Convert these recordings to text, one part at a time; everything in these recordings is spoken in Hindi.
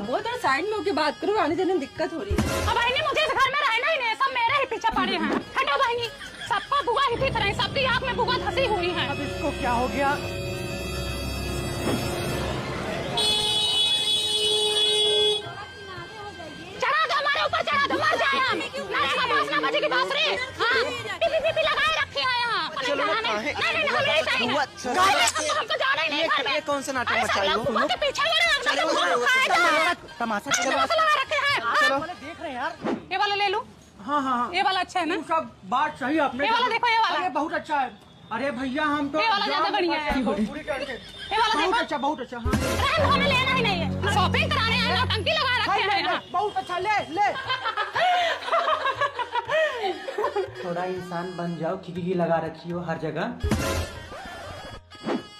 वो तो साइड में होके बात करो, आने जाने में दिक्कत हो रही है। अब बहनी मुझे इस घर में रहना ही नहीं, सब मेरे ही पीछे पड़े हैं। हटो बहनी, सबका बुआ ही दिख रही, सबकी आँख में बुआ धसी हुई है। अब इसको क्या हो गया? चढ़ा दो हमारे ऊपर, चढ़ा दो, मर जाए हम। नाचना बाजना बजेगी बांसुरी। हाँ, पीपी लगाए रखे हैं यहाँ। चलो ना, नहीं हमें नहीं चाहिए। हमको जाना ही नहीं घर में। ये कौन सा नाटक मचाई हो? बुआ के पीछे लगा तमाशा रखे हैं। चलो देख रहे हैं यार। ये वाला ले लूं? हाँ हाँ हाँ, ये वाला अच्छा है ना? सब बात सही आपने। ये वाला देखो, ये वाला। अरे बहुत अच्छा है। अरे भैया हम तो ये वाला ज्यादा बढ़िया है। ये वाला देखो। बहुत अच्छा, बहुत अच्छा। हाँ रहन हमें लेना ही नहीं है, शॉपिंग कराने आए हैं, टंकी लगा रखे हैं यहाँ। बहुत अच्छा, ले ले। थोड़ा इंसान बन जाओ, खिड़की लगा रखी हो हर जगह।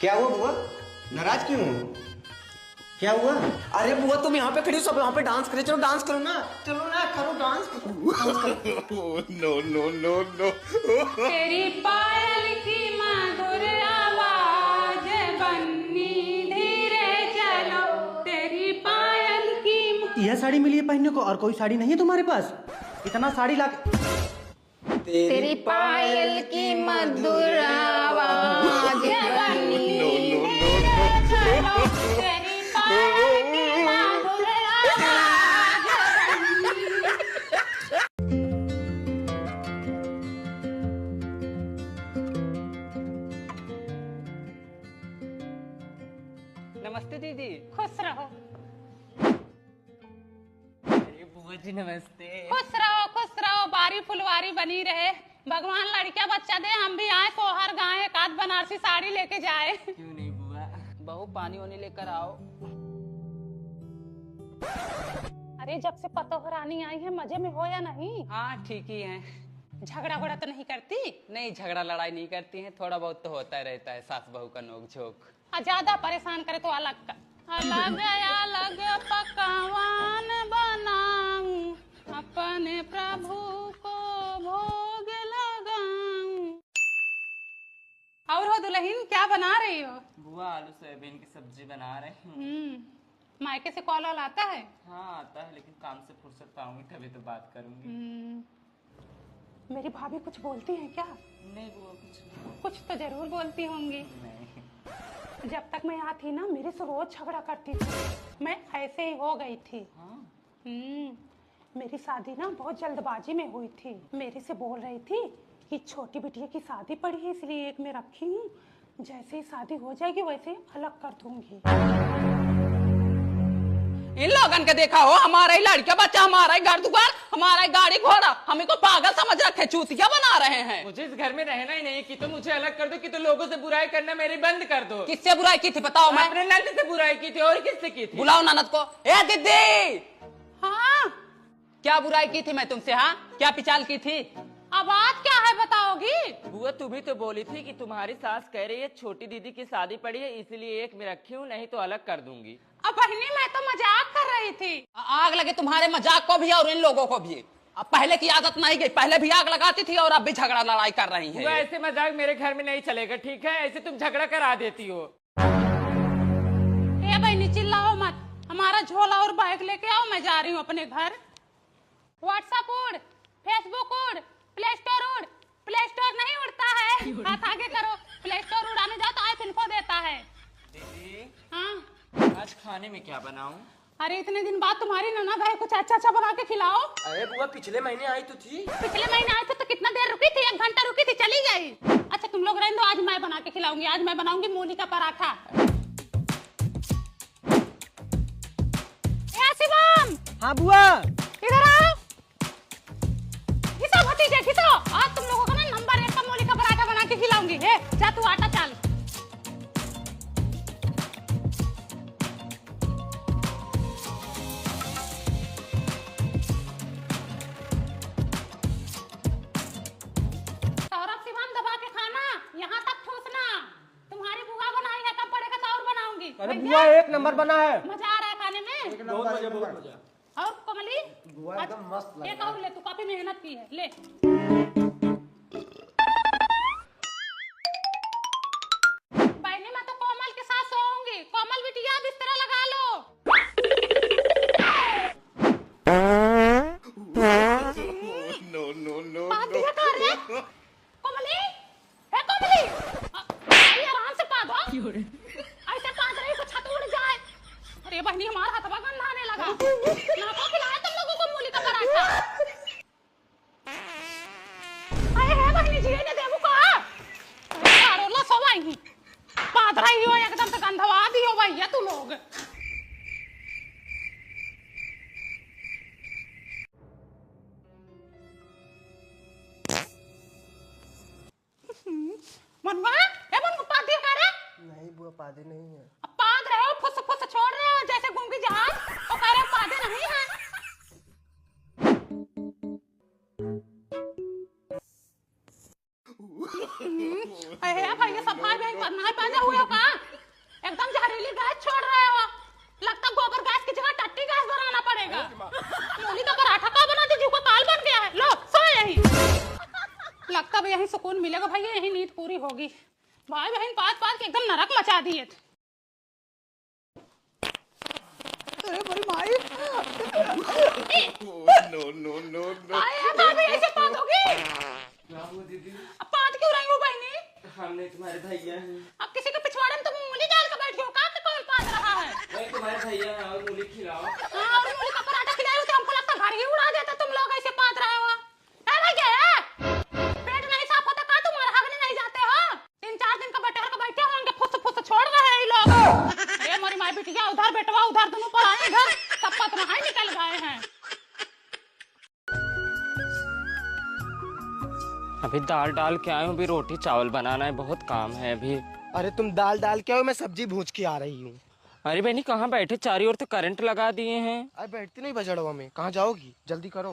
क्या हुआ बुआ, नाराज क्यों हो? क्या हुआ? अरे बुआ तुम यहाँ पे खड़ी हो, सब यहाँ पे डांस करे, चलो डांस करो ना, चलो ना करो डांस करो। No no no no. तेरी पायल की मधुर आवाज बन्नी धीरे चलो, तेरी पायल की। यह साड़ी मिली है पहनने को, और कोई साड़ी नहीं है तुम्हारे पास? इतना साड़ी ला तेरी पायल की मधुर आवाज बन्नी धीरे चलो, तेरी पायल की मधुर आवाज नमस्ते दीदी। खुश रहो, बुआ जी नमस्ते। खुश रहो, बारी फुलवारी बनी रहे, भगवान लड़कियां बच्चा दे, हम भी आए सोहर गाए, एक आध बनारसी साड़ी लेके जाए। क्यों नहीं बुआ, बहू पानी वानी लेकर आओ। अरे जब से पतोह रानी आई है, मजे में हो या नहीं? हाँ ठीक ही है। झगड़ा वगड़ा तो नहीं करती? नहीं, झगड़ा लड़ाई नहीं करती हैं, थोड़ा बहुत तो होता रहता है सास बहू का नोक झोंक। ज्यादा परेशान करे तो अलग का अलग पकवान बनाऊं, अपने प्रभु को भोग लगाऊं। और हो दुल्हन, क्या बना रही हो? बुआ आलू सोयाबीन की सब्जी बना रहे हैं। मायके से कॉल आता है? हाँ आता है, लेकिन काम से फुर्सत पाऊंगी तभी तो बात करूंगी। मेरी भाभी कुछ बोलती है क्या? नहीं बुआ कुछ नहीं। कुछ तो जरूर बोलती होंगी। नहीं। जब तक मैं यहाँ थी ना, मेरे से रोज झगड़ा करती थी, मैं ऐसे ही हो गई थी। हाँ? मेरी शादी ना बहुत जल्दबाजी में हुई थी। मेरे से बोल रही थी कि छोटी बिटिया की शादी पड़ी है, इसलिए एक में रखी हूँ, जैसे ही शादी हो जाएगी वैसे अलग कर दूंगी। इन लोगन के देखा हो, हमारा ही लड़का बच्चा, हमारा ही घर दुकान, हमारा ही गाड़ी घोड़ा, हमें को पागल समझ रखे, चूतिया बना रहे हैं। मुझे इस घर में रहना ही नहीं, कि तो मुझे अलग कर दो, कि तो लोगों से बुराई करना मेरी बंद कर दो। किससे बुराई की थी बताओ? मैं अपने नंद से बुराई की थी, और किससे की थी? बुलाओ ननद को। ए दीदी, हाँ, क्या बुराई की थी मैं तुमसे? हाँ, क्या पिचाल की थी? अब बात क्या है बताओगी? बुआ तू भी तो बोली थी कि तुम्हारी सास कह रही है छोटी दीदी की शादी पड़ी है, इसलिए एक में रखी हूँ, नहीं तो अलग कर दूंगी। अब बहनी मैं तो मजाक कर रही थी। आग लगे तुम्हारे मजाक को भी और इन लोगों को भी। अब पहले की आदत नहीं गई, पहले भी आग लगाती थी और अब भी झगड़ा लड़ाई कर रही बुआ है। ऐसे मजाक मेरे घर में नहीं चलेगा, ठीक है? ऐसे तुम झगड़ा करा देती हो। ए बहनी चिल्लाओ मत, हमारा झोला और बैग लेके आओ, मैं जा रही हूँ अपने घर। व्हाट्सएप उड़, फेसबुक उड़, प्ले स्टोर नहीं उड़ता है, हाथ आगे करो। प्ले स्टोर उड़ाने जाओ तो ऐप इन्फो देता है। दीदी हाँ, आज खाने में क्या बनाऊं? अरे इतने दिन बाद तुम्हारी ननद है, कुछ अच्छा अच्छा बना के खिलाओ। अरे बुआ पिछले महीने आई तो थी। पिछले महीने आई थी तो कितना देर रुकी थी? 1 घंटा रुकी थी, चली गई। अच्छा तुम लोग रहने दो, आज मैं बना के खिलाऊंगी। आज मैं बनाऊंगी मूली का पराठा। शिवम, हाँ बुआ, इधर आओ। घिसो भतीजे घिसो, आज तुम लोगों को ना नंबर 1 का मूली का पराठा बना के खिलाऊंगी। जा तू आटा चाल। सौरभ शिवम दबा के खाना, यहाँ तक ठूसना। तुम्हारी बुआ बनाई है, कब पड़ेगा तो और बनाऊंगी। अरे बुआ एक नंबर बना है। मजा आ रहा है खाने में? बहुत मजा, बहुत मजा। और कमली बुआ एकदम मस्त लग एक और ले, तू काफी मेहनत की है, ले। बहनी मैं तो कोमल के साथ सोऊंगी। कोमल बिटिया बिस्तर लगा लो। बहनी हमारा हथवा गंदा आने लगा। ना को खिलाया तुम लोगों को मूली का पराठा। अरे है बहनी जी ने देबू का यार लो सवाई बात रही हो एकदम से गंधवा दियो भैया तू लोग। मनवा ए मनवा पादी करे नहीं बुआ पादे नहीं है। अब पाद रहे हो फुस फुस छोड़ रहे हो जैसे गूंगी जहाज तो कह रहे हो पादे नहीं है। अरे भैया सफाई भाई करना है पादे हुए हो का एकदम जहरीली गैस छोड़ रहे हो। लगता गोबर गैस की जगह टट्टी गैस बनाना पड़ेगा। मूली का पराठा का बना दीजिए को काल बन गया है। लो सो यही लगता भी यही सुकून मिलेगा भैया यही नींद पूरी होगी। भाई बहन पास पास के एकदम नरक मचा दिए थे। अरे बड़ी माई नो आए भाभी ऐसे बात होगी। क्या हुआ दीदी? अब बात क्यों रही हो बहनी? हमने तुम्हारे भैया हैं। अब किसी के पिछवाड़े में तुम मूली डाल के बैठी हो का कौन पास रहा है? वही तुम्हारे भैया हैं और मूली खिलाओ। हाँ और मूली का पराठा खिलाए तो हमको लगता घर ही उड़ा देता तुम लोग ऐसे पात रहे हो। भैया पेट नहीं साफ होता का तुम्हारा हगने नहीं जाते हो? 3-4 दिन का बटेर का बैठे होंगे फुस फुस छोड़ रहे हैं ये लोग। अरे हमारी माई बिटिया उधर बेटवा उधर दोनों पर आए इधर तब पत वहां निकल गए हैं। अभी दाल डाल के आए हूँ, अभी रोटी चावल बनाना है, बहुत काम है अभी। अरे तुम दाल डाल के आओ, मैं सब्जी भूज के आ रही हूँ। अरे बहनी कहाँ बैठे, चारों ओर तो करंट लगा दिए हैं। अरे बैठती नहीं बजड़वा में, कहाँ जाओगी? जल्दी करो।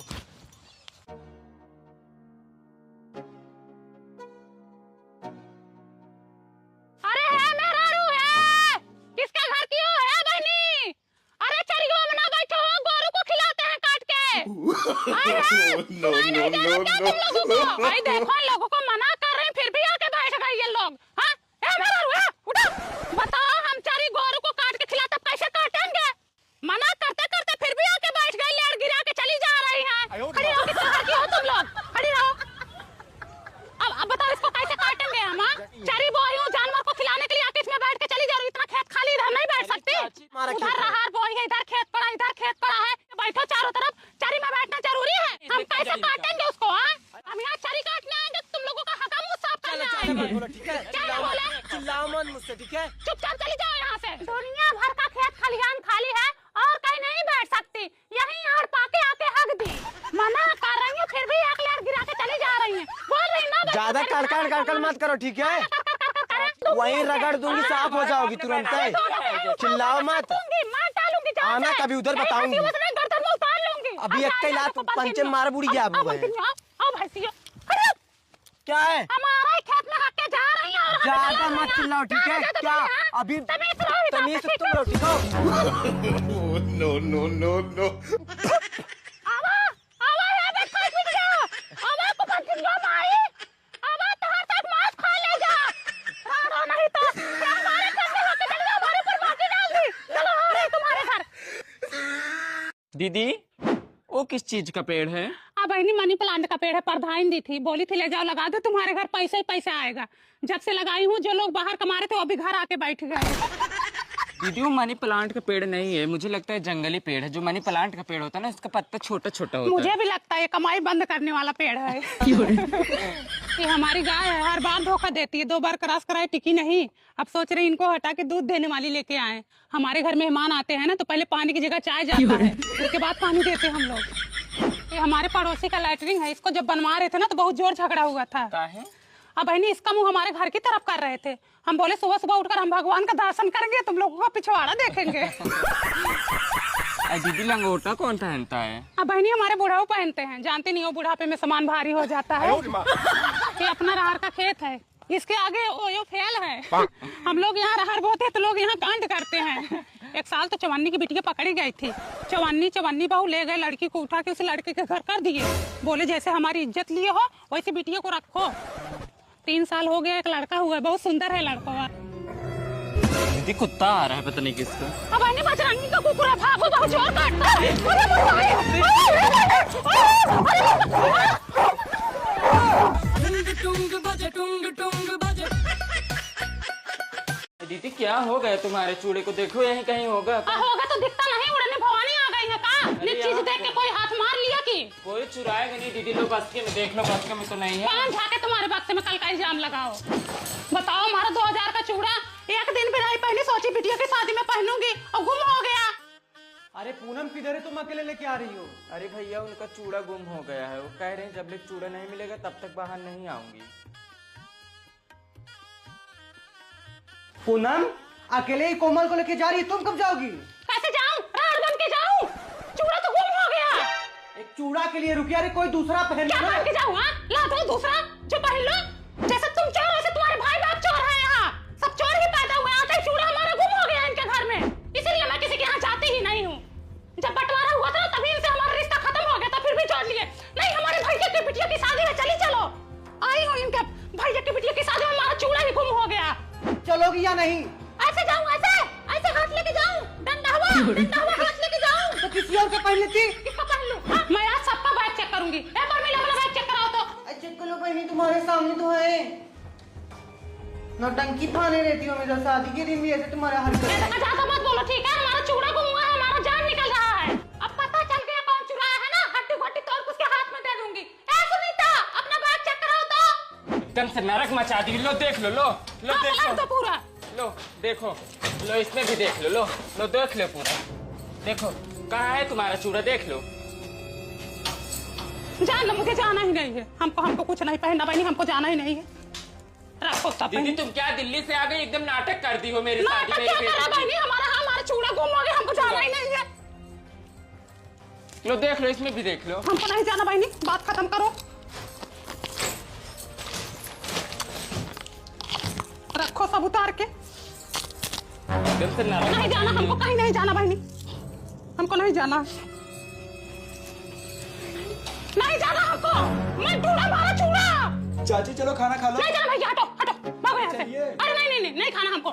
अरे है मेरा रू है किसका घर क्यों है बहनी? अरे चरियो में ना बैठो हो गोरू को खिलाते हैं काट के। नो भाई देखो लोगों को मना कर रहे हैं फिर भी आके बैठ गए ये लोग। हाँ मेरा रू है उठो बताओ हम चारी गोरू को काट के खिलाते कैसे काटेंगे? मना करते करते फिर भी आके बैठ गए लेड़ गिरा के चली जा रही हैं। खड़ी रहो किसका घर की हो तुम लोग खड़ी रहो। अब बताओ इसको कैसे काटेंगे हम? चारी बोई हूँ जानवर को खिलाने के लिए आके इसमें बैठ के चली जा रही। इतना खेत खाली इधर नहीं बैठ सकती। उधर रहार बोई है इधर खेत पड़ा है बैठो चारों तरफ। चारी में बैठना जरूरी है। हम कैसे काटेंगे उसको? हम यहाँ चारी काटने आएंगे तुम लोगों का हका मुंह साफ करने आएंगे। ठीक है क्या बोले? चिल्लाओ मत मुझसे, ठीक है? चुपचाप चली जाओ यहाँ से। दुनिया भर का खेत खलिहान खाली है और कहीं नहीं बैठ सकती। यहीं आड़ पाके आके हक दी। मना कर रही हूँ फिर भी एक लेर गिरा के चली जा रही है। बोल रही ना ज्यादा कड़कड़ मत करो, ठीक है? वहीं रगड़ दूंगी, साफ हो जाओगी तुरंत। चिल्लाओ मत। आना कभी उधर बताऊंगी। अभी एक कई लात पंचे मार बुड़ी गया क्या है? हमारा खेत में हक के जा रही है और ज्यादा मत चिल्लाओ, ठीक है? क्या अभी तमीज से तुम रहो, ठीक हो? No. आवा है बे खाई पी गया। आवा को पंचिन गया माई। आवा तहर साथ मांस खा ले जा। राड़ो नहीं तो क्या हमारे घर में होके चले जाओ हमारे पर माटी डाल दी। चलो हो रही तुम्हारे घर। दीदी वो किस चीज का पेड़ है? बहनी मनी प्लांट का पेड़ है। प्रधान दी थी बोली थी ले जाओ लगा दो तुम्हारे घर पैसे ही पैसा आएगा। जब से लगाई हूँ जो लोग बाहर कमा रहे थे वो भी घर आके बैठ गए। दीदी वो मनी प्लांट का पेड़ नहीं है, मुझे लगता है जंगली पेड़ है। जो मनी प्लांट का पेड़ होता है ना उसका पत्ता छोटा छोटा होता है। मुझे भी लगता है ये कमाई बंद करने वाला पेड़ है। ये हमारी गाय है हर बार धोखा देती है। 2 बार क्रॉस कराए टिकी नहीं। अब सोच रहे इनको हटा के दूध देने वाली लेके आए। हमारे घर मेहमान आते हैं ना तो पहले पानी की जगह चाय जाता है उसके बाद पानी देते हम लोग। ये हमारे पड़ोसी का लैटरिन है। इसको जब बनवा रहे थे ना तो बहुत जोर झगड़ा हुआ था। अब बहनी इसका मुंह हमारे घर की तरफ कर रहे थे। हम बोले सुबह सुबह उठकर हम भगवान का दर्शन करेंगे तुम लोगों का पिछवाड़ा देखेंगे। दीदी लंगोटा कौन पहनता है? अब बहनी हमारे बुढ़ाऊ पहनते हैं। जानती नहीं हो बुढ़ापे में सामान भारी हो जाता है। ये अपना रहर का खेत है इसके आगे ओयो फेल है। हम लोग यहाँ रहर बोते हैं तो लोग यहाँ कांड करते हैं। एक साल तो चवन्नी की बिटिया पकड़ी गई थी। चवन्नी बहू ले गए लड़की को उठा के उसे लड़के के घर कर दिए। बोले जैसे हमारी इज्जत लिए हो वैसे बिटिया को रखो। 3 साल हो गया एक लड़का हुआ बहुत सुंदर है लड़का। दीदी कुत्ता आ रहा है पता नहीं किसका। अब अन्य बजरंगी का कुकुर है भागो बहुत जोर काटता है। दीदी क्या हो गया तुम्हारे चूड़े को? देखो यहीं कहीं होगा। होगा तो दिखता नहीं, उड़ने भवानी आ गई है का? ये चीज देख के कोई हाथ मार लिया कि? कोई चुराएगा नहीं दीदी। लो बस्के में देख लो, बस्के में तो नहीं है। पान झाके तुम्हारे बक्से में कल का इल्जाम लगाओ। बताओ हमारा 2000 का चूड़ा एक दिन भी नहीं पहनी, सोची बिटिया की शादी में पहनूंगी और गुम हो गया। अरे पूनम किधर है? तुम अकेले लेके आ रही हो? अरे भैया उनका चूड़ा गुम हो गया है। वो कह रहे हैं जब तक चूड़ा नहीं मिलेगा तब तक बाहर नहीं आऊंगी। पूनम अकेले ही कोमल को लेके जा रही है, तुम कब जाओगी? कैसे जाऊं? रात बन के जाऊं? चूड़ा तो गुम हो गया। एक चूड़ा के लिए रुकी, अरे कोई दूसरा पहन क्या लो पहन के ना। जाऊं? हाँ? ला दो दूसरा जो पहन लो। जैसे तुम चोर वैसे तुम्हारे भाई बाप चोर है। यहाँ सब चोर ही पैदा हुए। आते ही चूड़ा हमारा गुम हो गया इनके घर में, इसीलिए मैं किसी के यहाँ जाती ही नहीं हूँ। जब बंटवारा हुआ था ना तभी इनसे हमारा रिश्ता खत्म हो गया था, फिर भी छोड़ लिए। नहीं, हमारे भैया की बिटिया की शादी में चली चलो। आई हूँ इनके भैया की बिटिया की शादी में, हमारा चूड़ा ही गुम हो गया। चलोगी या नहीं? ऐसे जाऊं? ऐसे हाथ लेके जाऊं? डंडा हुआ हाथ लेके जाऊं? तो किसी और से पहन लेती। किसका पहन लूं? हाँ? मैं आज सबका बैग चेक करूंगी। एक बार मिला बैग चेक कराओ तो। चेक करो बहनी, तुम्हारे सामने तो है। नौटंकी फाने रहती हो हमेशा, शादी के दिन भी ऐसे तुम्हारा हरकत है। ऐसा ज्यादा मत बोलो ठीक है? हमारा चूड़ा गुम हुआ है, हमारा जान निकल रहा है। अब पता चल गया कौन चुराया है ना, हड्डी घट्टी तोड़ के उसके हाथ में दे दूंगी। ए सुनीता, अपना बैग चेक कराओ तो। एकदम से नरक मचा दी। लो देख लो, लो हाँ, देखो तो पूरा लो देखो, लो इसमें भी देख लो। लो देख लो पूरा। देखो कहाँ है तुम्हारा चूड़ा, देख लो। जान लो, मुझे जाना ही नहीं है। हमको कुछ नहीं पहनना बहनी, हमको जाना ही नहीं है। रखो सब दीदी तुम क्या दिल्ली से आ गई? एकदम नाटक कर दी हो मेरी शादी नाटक मेरी क्या करा बेटी बहनी? हमारा चूड़ा गुम हो गया, हमको जाना ही नहीं है। की। लो देख लो, इसमें भी देख लो। हमको नहीं जाना बहनी, बात खत्म करो। रखो सब उतार के। एकदम से नरक नहीं जाना, हमको कहीं नहीं जाना बहनी, हमको नहीं जाना, नहीं जाना हमको। मैं ढूंढा हमारा चूड़ा। चाची चलो खाना खा लो। नहीं जाना भैया, हटो भागो यहाँ से। अरे नहीं खाना हमको।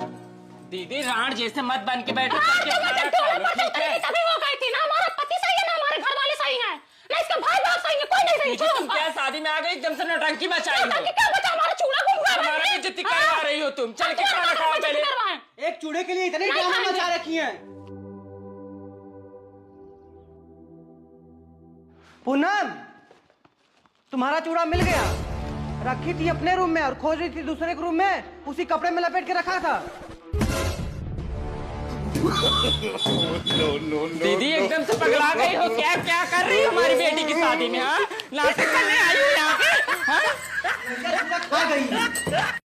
दीदी राण जैसे मत बन के बैठो। हाँ, करके खाना खा लो, ठीक है? तभी हो गई थी ना। हमारा पति सही है ना, हमारे घर वाले सही हैं ना, इसका भाई बाप सही है, कोई नहीं सही। दीदी तुम क्या शादी में आ गई एकदम से नौटंकी मचाई हो? क्या बचा? हमारा चूड़ा गुम हुआ है। हमारा बेइज्जती करवा रही हो तुम। चल के खाना खाओ पहले। एक चूड़े के लिए इतनी नहीं ड्रामा खाएंगे। मचा रखी है। पूनम तुम्हारा चूड़ा मिल गया। रखी थी अपने रूम में और खोज रही थी दूसरे के रूम में, उसी कपड़े में लपेट के रखा था। दीदी एकदम से पगला गई हो क्या? क्या कर रही हो हमारी बेटी की शादी में? हाँ नाटक करने आई हो यहाँ पे? हाँ? खा गई।